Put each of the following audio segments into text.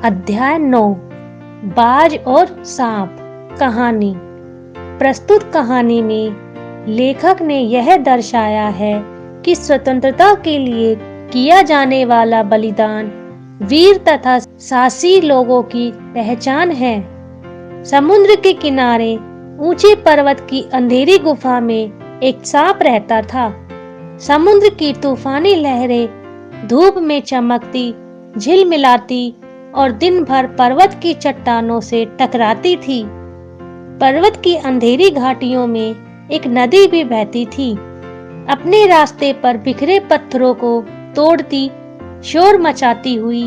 अध्याय 9 बाज और सांप कहानी। प्रस्तुत कहानी में लेखक ने यह दर्शाया है कि स्वतंत्रता के लिए किया जाने वाला बलिदान वीर तथा साहसी लोगों की पहचान है। समुद्र के किनारे ऊंचे पर्वत की अंधेरी गुफा में एक सांप रहता था। समुद्र की तूफानी लहरें धूप में चमकती, झिलमिलाती और दिन भर पर्वत की चट्टानों से टकराती थी। पर्वत की अंधेरी घाटियों में एक नदी भी बहती थी। अपने रास्ते पर बिखरे पत्थरों को तोड़ती, शोर मचाती हुई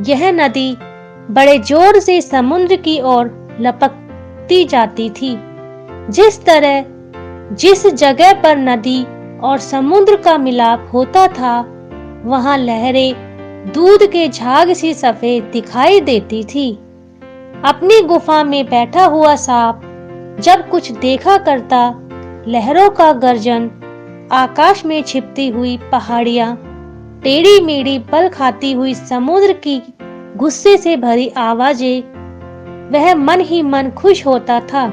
यह नदी बड़े जोर से समुद्र की ओर लपकती जाती थी। जिस जगह पर नदी और समुद्र का मिलाप होता था, वहां लहरें दूध के झाग सी सफेद दिखाई देती थी। अपनी गुफा में बैठा हुआ सांप जब कुछ देखा करता, लहरों का गर्जन, आकाश में छिपती हुई पहाड़ियां, टेढ़ी मेढ़ी बल खाती हुई समुद्र की गुस्से से भरी आवाजें, वह मन ही मन खुश होता था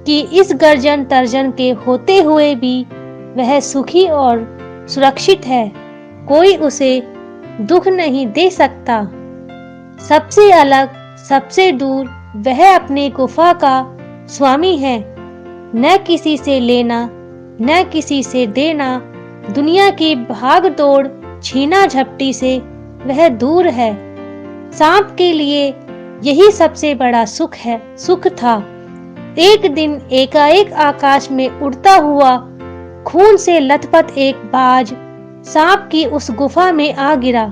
कि इस गर्जन तर्जन के होते हुए भी वह सुखी और सुरक्षित है। कोई उसे दुख नहीं दे सकता। सबसे अलग, सबसे दूर वह अपनी गुफा का स्वामी है। न किसी से लेना, न किसी से देना, दुनिया की भाग दौड़, छीना झपटी से वह दूर है। सांप के लिए यही सबसे बड़ा सुख था। एक दिन एकाएक आकाश में उड़ता हुआ, खून से लथपथ एक बाज सांप की उस गुफा में आ गिरा।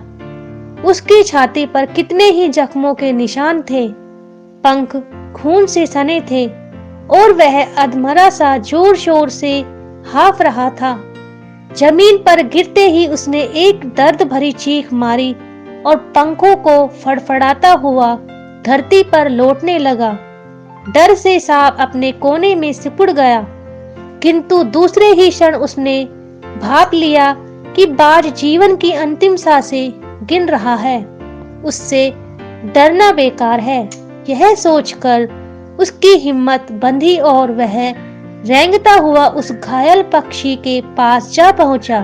उसकी छाती पर कितने ही जख्मों के निशान थे, पंख खून से सने थे और वह अधमरा सा जोर शोर से हाँफ रहा था। जमीन पर गिरते ही उसने एक दर्द भरी चीख मारी और पंखों को फड़फड़ाता हुआ धरती पर लौटने लगा। डर से सांप अपने कोने में सिकुड़ गया, किंतु दूसरे ही क्षण उसने भाप लिया कि बाज जीवन की अंतिम सांसें गिन रहा है। उससे डरना बेकार है। यह सोचकर उसकी हिम्मत बंधी और वह रेंगता हुआ उस घायल पक्षी के पास जा पहुंचा।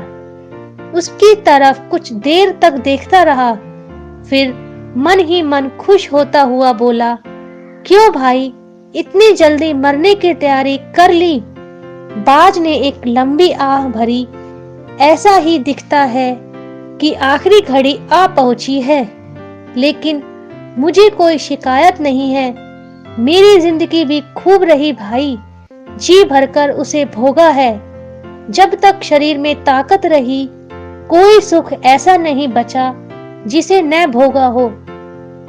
उसकी तरफ कुछ देर तक देखता रहा, फिर मन ही मन खुश होता हुआ बोला, क्यों भाई, इतनी जल्दी मरने की तैयारी कर ली? बाज ने एक लंबी आह भरी, ऐसा ही दिखता है कि आखिरी घड़ी आ पहुंची है, लेकिन मुझे कोई शिकायत नहीं है। मेरी जिंदगी भी खूब रही भाई, जी भरकर उसे भोगा है। जब तक शरीर में ताकत रही, कोई सुख ऐसा नहीं बचा जिसे न भोगा हो।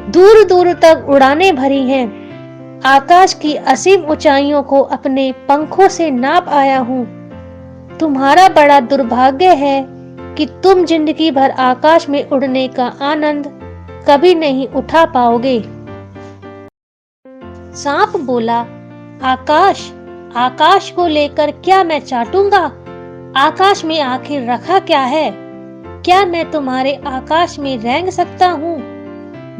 दूर दूर तक उड़ानें भरी हैं, आकाश की असीम ऊंचाइयों को अपने पंखों से नाप आया हूँ। तुम्हारा बड़ा दुर्भाग्य है कि तुम जिंदगी भर आकाश में उड़ने का आनंद कभी नहीं उठा पाओगे। सांप बोला, आकाश को लेकर क्या मैं चाटूंगा? आकाश में आखिर रखा क्या है? क्या मैं तुम्हारे आकाश में रेंग सकता हूँ?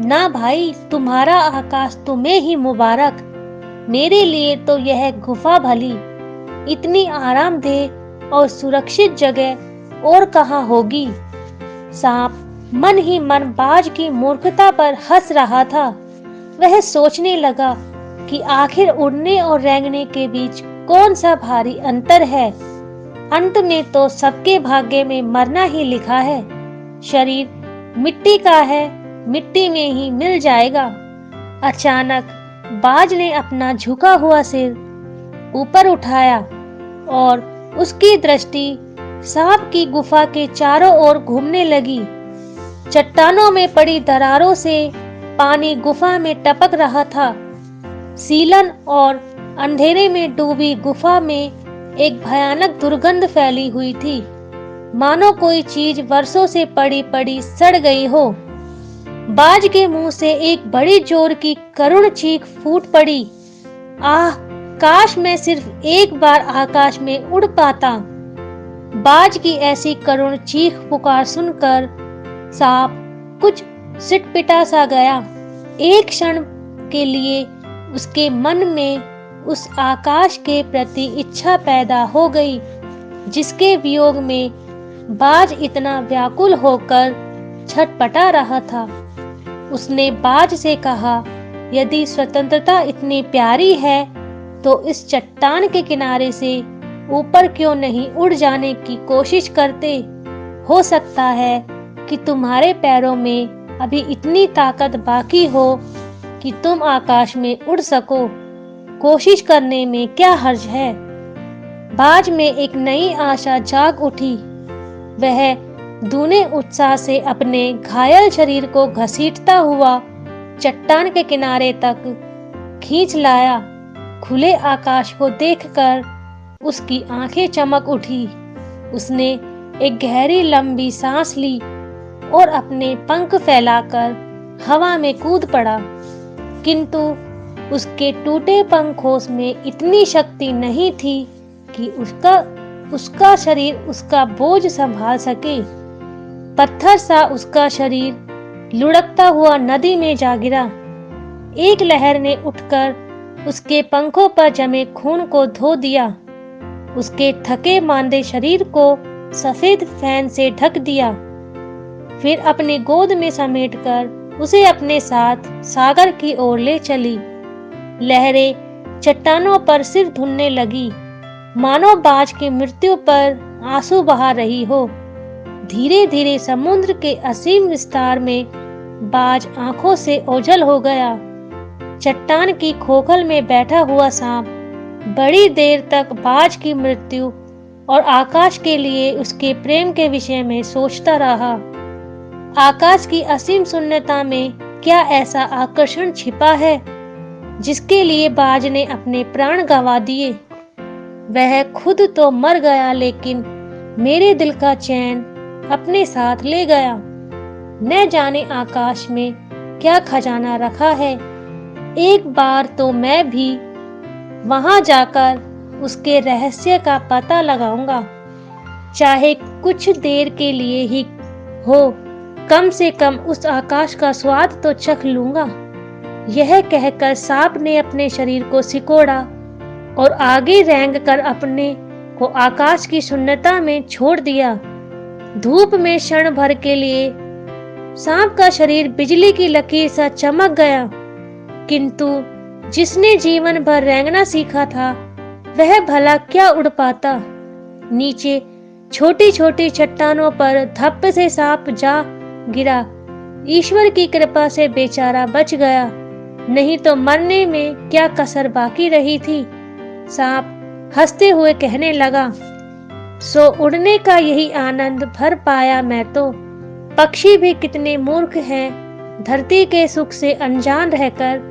ना भाई, तुम्हारा आकाश तुम्हें ही मुबारक। मेरे लिए तो यह गुफा भली। इतनी आरामदेह और सुरक्षित जगह और कहाँ होगी? सांप मन ही मन बाज की मूर्खता पर हंस रहा था। वह सोचने लगा कि आखिर उड़ने और रेंगने के बीच कौन सा भारी अंतर है। अंत में तो सबके भाग्य में मरना ही लिखा है। शरीर मिट्टी का है, मिट्टी में ही मिल जाएगा। अचानक बाज ने अपना झुका हुआ सिर ऊपर उठाया और उसकी दृष्टि सांप की गुफा के चारों ओर घूमने लगी। चट्टानों में पड़ी दरारों से पानी गुफा में टपक रहा था। सीलन और अंधेरे में डूबी गुफा में एक भयानक दुर्गंध फैली हुई थी, मानो कोई चीज वर्षों से पड़ी पड़ी सड़ गई हो। बाज के मुंह से एक बड़ी जोर की करुण चीख फूट पड़ी। आह, काश मैं सिर्फ एक बार आकाश में उड़ पाता। बाज की ऐसी करुण चीख पुकार सुनकर सांप कुछ सिटपिटा सा गया। एक क्षण के लिए उसके मन में उस आकाश के प्रति इच्छा पैदा हो गई जिसके वियोग में बाज इतना व्याकुल होकर छटपटा रहा था। उसने बाज से कहा, यदि स्वतंत्रता इतनी प्यारी है तो इस चट्टान के किनारे से ऊपर क्यों नहीं उड़ जाने की कोशिश करते? हो सकता है कि तुम्हारे पैरों में अभी इतनी ताकत बाकी हो कि तुम आकाश में उड़ सको। कोशिश करने में क्या हर्ज है? बाज में एक नई आशा जाग उठी। वह दूने उत्साह से अपने घायल शरीर को घसीटता हुआ चट्टान के किनारे तक खींच लाया। खुले आकाश को देखकर उसकी आंखें चमक उठी। उसने एक गहरी लंबी सांस ली और अपने पंख फैलाकर हवा में कूद पड़ा, किंतु उसके टूटे पंखों में इतनी शक्ति नहीं थी कि उसका शरीर उसका बोझ संभाल सके। पत्थर सा उसका शरीर लुढ़कता हुआ नदी में जा गिरा। एक लहर ने उठकर उसके पंखों पर जमे खून को धो दिया। उसके थके मांदे शरीर को सफेद फैन से ढक दिया। फिर अपनी गोद में समेटकर उसे अपने साथ सागर की ओर ले चली। लहरें चट्टानों पर सिर धुनने लगी, मानो बाज की मृत्यु पर आंसू बहा रही हो। धीरे धीरे समुद्र के असीम विस्तार में बाज आंखों से ओझल हो गया। चट्टान की खोखल में बैठा हुआ सांप बड़ी देर तक बाज की मृत्यु और आकाश के लिए उसके प्रेम के विषय में सोचता रहा। आकाश की असीम शून्यता में क्या ऐसा आकर्षण छिपा है जिसके लिए बाज ने अपने प्राण गंवा दिए? वह खुद तो मर गया, लेकिन मेरे दिल का चैन अपने साथ ले गया। न जाने आकाश में क्या खजाना रखा है। एक बार तो मैं भी वहां जाकर उसके रहस्य का पता लगाऊंगा, चाहे कुछ देर के लिए ही हो। कम से कम उस आकाश का स्वाद तो चख लूंगा। यह कहकर सांप ने अपने शरीर को सिकोड़ा और आगे रेंग कर अपने को आकाश की शून्यता में छोड़ दिया। धूप में क्षण भर के लिए सांप का शरीर बिजली की लकीर सा चमक गया, किंतु जिसने जीवन भर रेंगना सीखा था वह भला क्या उड़ पाता। नीचे छोटी छोटी चट्टानों पर धप से सांप जा गिरा। ईश्वर की कृपा से बेचारा बच गया, नहीं तो मरने में क्या कसर बाकी रही थी। सांप हंसते हुए कहने लगा, सो उड़ने का यही आनंद भर पाया मैं तो। पक्षी भी कितने मूर्ख हैं, धरती के सुख से अनजान रहकर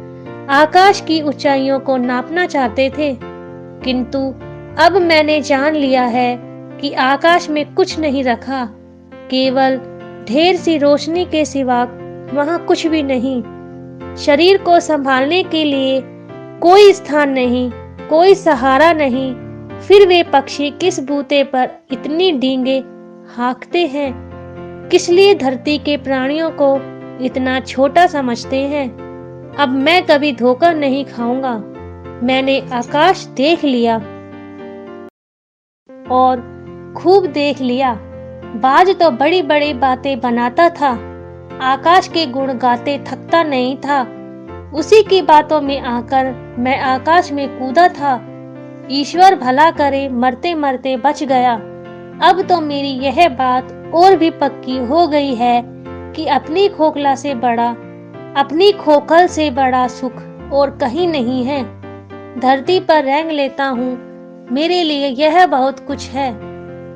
आकाश की ऊंचाइयों को नापना चाहते थे। किंतु अब मैंने जान लिया है कि आकाश में कुछ नहीं रखा, केवल ढेर सी रोशनी के सिवा वहां कुछ भी नहीं। शरीर को संभालने के लिए कोई स्थान नहीं, कोई सहारा नहीं। फिर वे पक्षी किस बूते पर इतनी डींगे हाँकते हैं? किस लिए धरती के प्राणियों को इतना छोटा समझते हैं? अब मैं कभी धोखा नहीं खाऊंगा। मैंने आकाश देख लिया और खूब देख लिया। बाज तो बड़ी बड़ी बातें बनाता था, आकाश के गुण गाते थकता नहीं था। उसी की बातों में आकर मैं आकाश में कूदा था। ईश्वर भला करे, मरते मरते बच गया। अब तो मेरी यह बात और भी पक्की हो गई है कि अपनी खोखल से बड़ा सुख और कहीं नहीं है। धरती पर रेंग लेता हूँ, मेरे लिए यह बहुत कुछ है।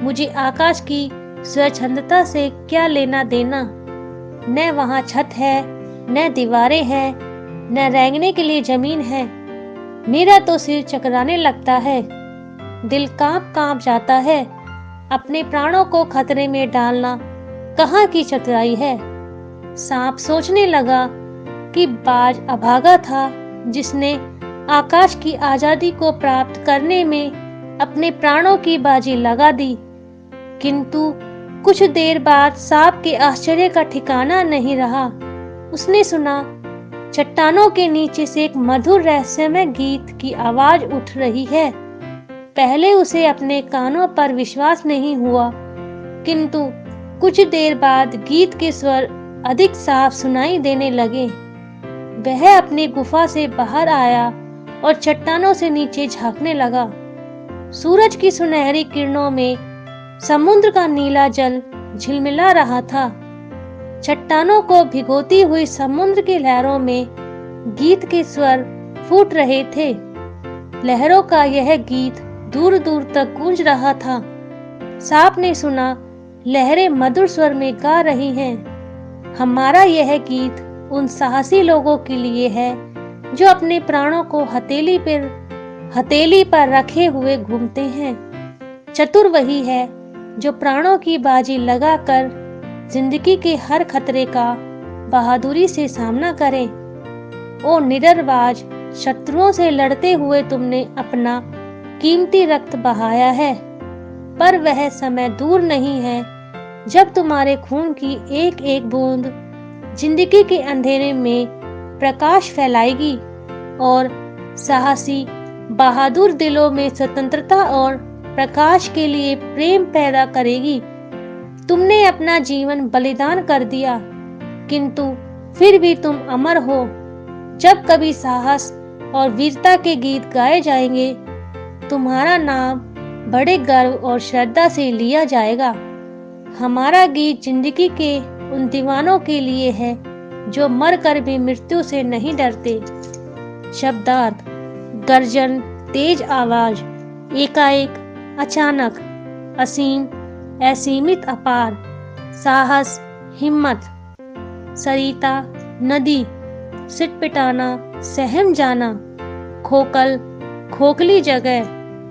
मुझे आकाश की स्वच्छंदता से क्या लेना देना? न वहाँ छत है, न दीवारें हैं, न रेंगने के लिए जमीन है। मेरा तो सिर चकराने लगता है, दिल कांप जाता है। अपने प्राणों को खतरे में डालना कहाँ की चतुराई है? सांप सोचने लगा कि बाज अभागा था, जिसने आकाश की आजादी को प्राप्त करने में अपने प्राणों की बाजी लगा दी। किंतु कुछ देर बाद सांप के आश्चर्य का ठिकाना नहीं रहा। उसने सुना चट्टानों के नीचे से एक मधुर रहस्यमय गीत की आवाज उठ रही है। पहले उसे अपने कानों पर विश्वास नहीं हुआ, किंतु कुछ देर बाद गीत के स्वर अधिक साफ सुनाई देने लगे। वह अपनी गुफा से बाहर आया और चट्टानों से नीचे झांकने लगा। सूरज की सुनहरी किरणों में समुद्र का नीला जल झिलमिला रहा था। चट्टानों को भिगोती हुई समुद्र की लहरों में गीत के स्वर फूट रहे थे। लहरों का यह गीत दूर दूर तक गूंज रहा था। सांप ने सुना, लहरें मधुर स्वर में गा रही हैं। हमारा यह गीत उन साहसी लोगों के लिए है जो अपने प्राणों को हथेली पर रखे हुए घूमते हैं। चतुर वही है जो प्राणों की बाजी लगाकर जिंदगी के हर खतरे का बहादुरी से सामना करे। ओ निडरबाज, शत्रुओं से लड़ते हुए तुमने अपना कीमती रक्त बहाया है, पर वह समय दूर नहीं है जब तुम्हारे खून की एक एक बूंद जिंदगी के अंधेरे में प्रकाश फैलाएगी और साहसी बहादुर दिलों में स्वतंत्रता और प्रकाश के लिए प्रेम पैदा करेगी। तुमने अपना जीवन बलिदान कर दिया, किंतु फिर भी तुम अमर हो। जब कभी साहस और वीरता के गीत गाए जाएंगे, तुम्हारा नाम बड़े गर्व और श्रद्धा से लिया जाएगा। हमारा गीत जिंदगी के उन दीवानों के लिए है जो मर कर भी मृत्यु से नहीं डरते। शब्दार्थ: गर्जन, तेज आवाज, एकाएक, अचानक, असीम, असीमित, अपार, साहस, हिम्मत, सरिता, नदी, सिटपिटाना, सहम जाना, खोखल, खोखली जगह,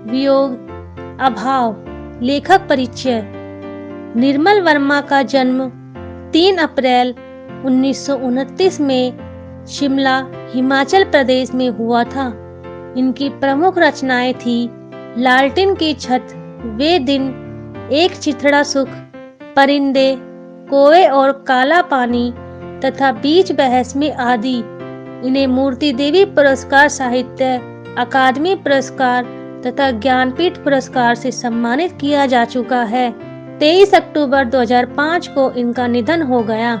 वियोग, अभाव। लेखक परिचय: निर्मल वर्मा का जन्म 3 अप्रैल 1929 में शिमला, हिमाचल प्रदेश में हुआ था। इनकी प्रमुख रचनाएं थी लालटेन की छत, वे दिन, एक चिथड़ा सुख, परिंदे, कोए और काला पानी तथा बीच बहस में आदि। इन्हें मूर्ति देवी पुरस्कार, साहित्य अकादमी पुरस्कार तथा ज्ञानपीठ पुरस्कार से सम्मानित किया जा चुका है। 23 अक्टूबर 2005 को इनका निधन हो गया।